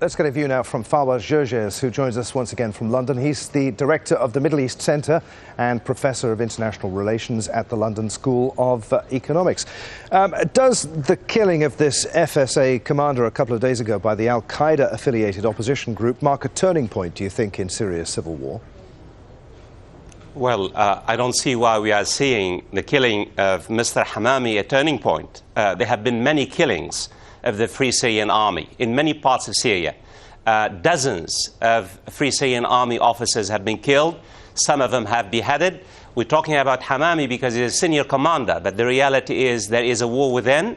Let's get a view now from Fawaz Gerges, who joins us once again from London. He's the director of the Middle East Centre and professor of international relations at the London School of Economics. Does the killing of this FSA commander a couple of days ago by the al-Qaeda-affiliated opposition group mark a turning point, do you think, in Syria's civil war? Well, I don't see why we are seeing the killing of Mr. Hamami a turning point. There have been many killings of the Free Syrian Army in many parts of Syria. Dozens of Free Syrian Army officers have been killed. Some of them have beheaded. We're talking about Hamami because he's a senior commander, but the reality is there is a war within.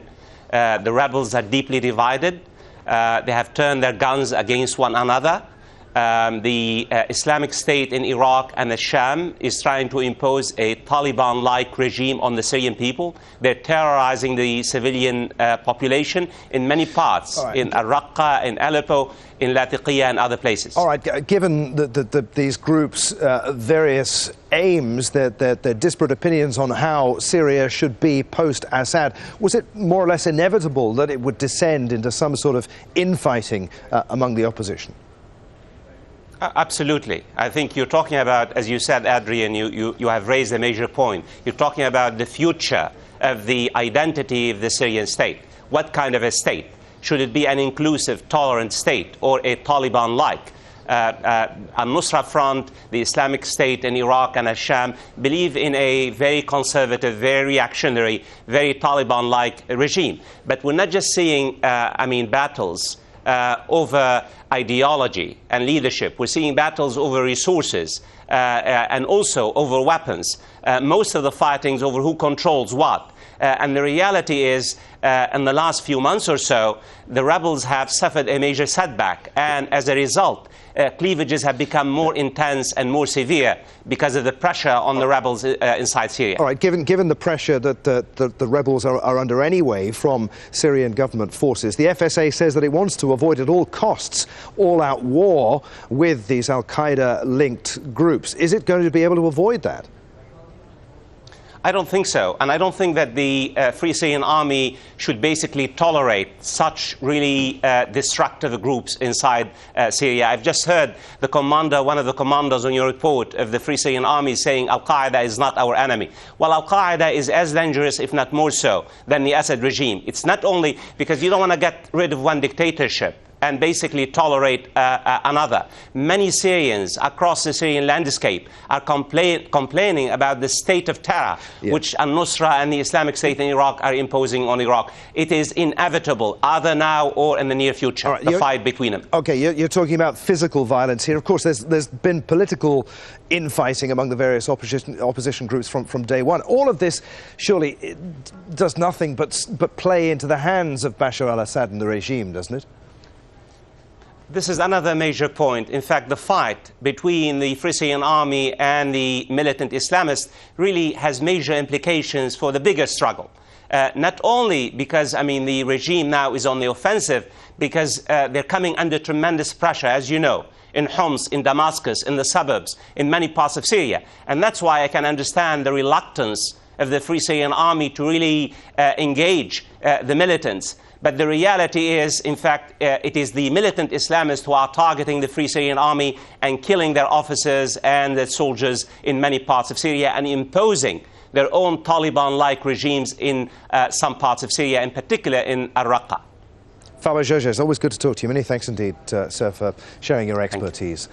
The rebels are deeply divided. They have turned their guns against one another. The Islamic State in Iraq and the Sham is trying to impose a Taliban-like regime on the Syrian people. They're terrorizing the civilian population in many parts, in Raqqa, in Aleppo, in Latakia and other places. All right, given these groups' various aims, their disparate opinions on how Syria should be post-Assad, was it more or less inevitable that it would descend into some sort of infighting among the opposition? Absolutely. I think you're talking about, as you said, Adrian, you have raised a major point. You're talking about the future of the identity of the Syrian state. What kind of a state? Should it be an inclusive, tolerant state or a Taliban-like? Al-Nusra Front, the Islamic State in Iraq and Sham believe in a very conservative, very reactionary, very Taliban-like regime. But we're not just seeing, battles over ideology and leadership. We're seeing battles over resources and also over weapons. Most of the fighting is over who controls what. And the reality is, in the last few months or so, the rebels have suffered a major setback. And as a result, cleavages have become more intense and more severe because of the pressure on the rebels inside Syria. All right, given the pressure that the rebels are under anyway from Syrian government forces, the FSA says that it wants to avoid at all costs all-out war with these al-Qaeda-linked groups. Is it going to be able to avoid that? I don't think so. And I don't think that the Free Syrian Army should basically tolerate such really destructive groups inside Syria. I've just heard the commander, one of the commanders on your report of the Free Syrian Army saying Al-Qaeda is not our enemy. Well, Al-Qaeda is as dangerous, if not more so, than the Assad regime. It's not only because you don't want to get rid of one dictatorship and basically tolerate another. Many Syrians across the Syrian landscape are complaining about the state of terror which al-Nusra and the Islamic State in Iraq are imposing on Iraq. It is inevitable, either now or in the near future, the fight between them. Okay, you're talking about physical violence here. Of course, there's been political infighting among the various opposition groups from day one. All of this surely does nothing but play into the hands of Bashar al-Assad and the regime, doesn't it? This is another major point. In fact, the fight between the Free Syrian Army and the militant Islamists really has major implications for the bigger struggle. Not only because, the regime now is on the offensive, because they're coming under tremendous pressure, as you know, in Homs, in Damascus, in the suburbs, in many parts of Syria. And that's why I can understand the reluctance of the Free Syrian Army to really engage the militants. But the reality is, in fact, it is the militant Islamists who are targeting the Free Syrian Army and killing their officers and their soldiers in many parts of Syria and imposing their own Taliban-like regimes in some parts of Syria, in particular in Raqqa. Fawaz Gerges, always good to talk to you. Many thanks indeed, sir, for sharing your expertise.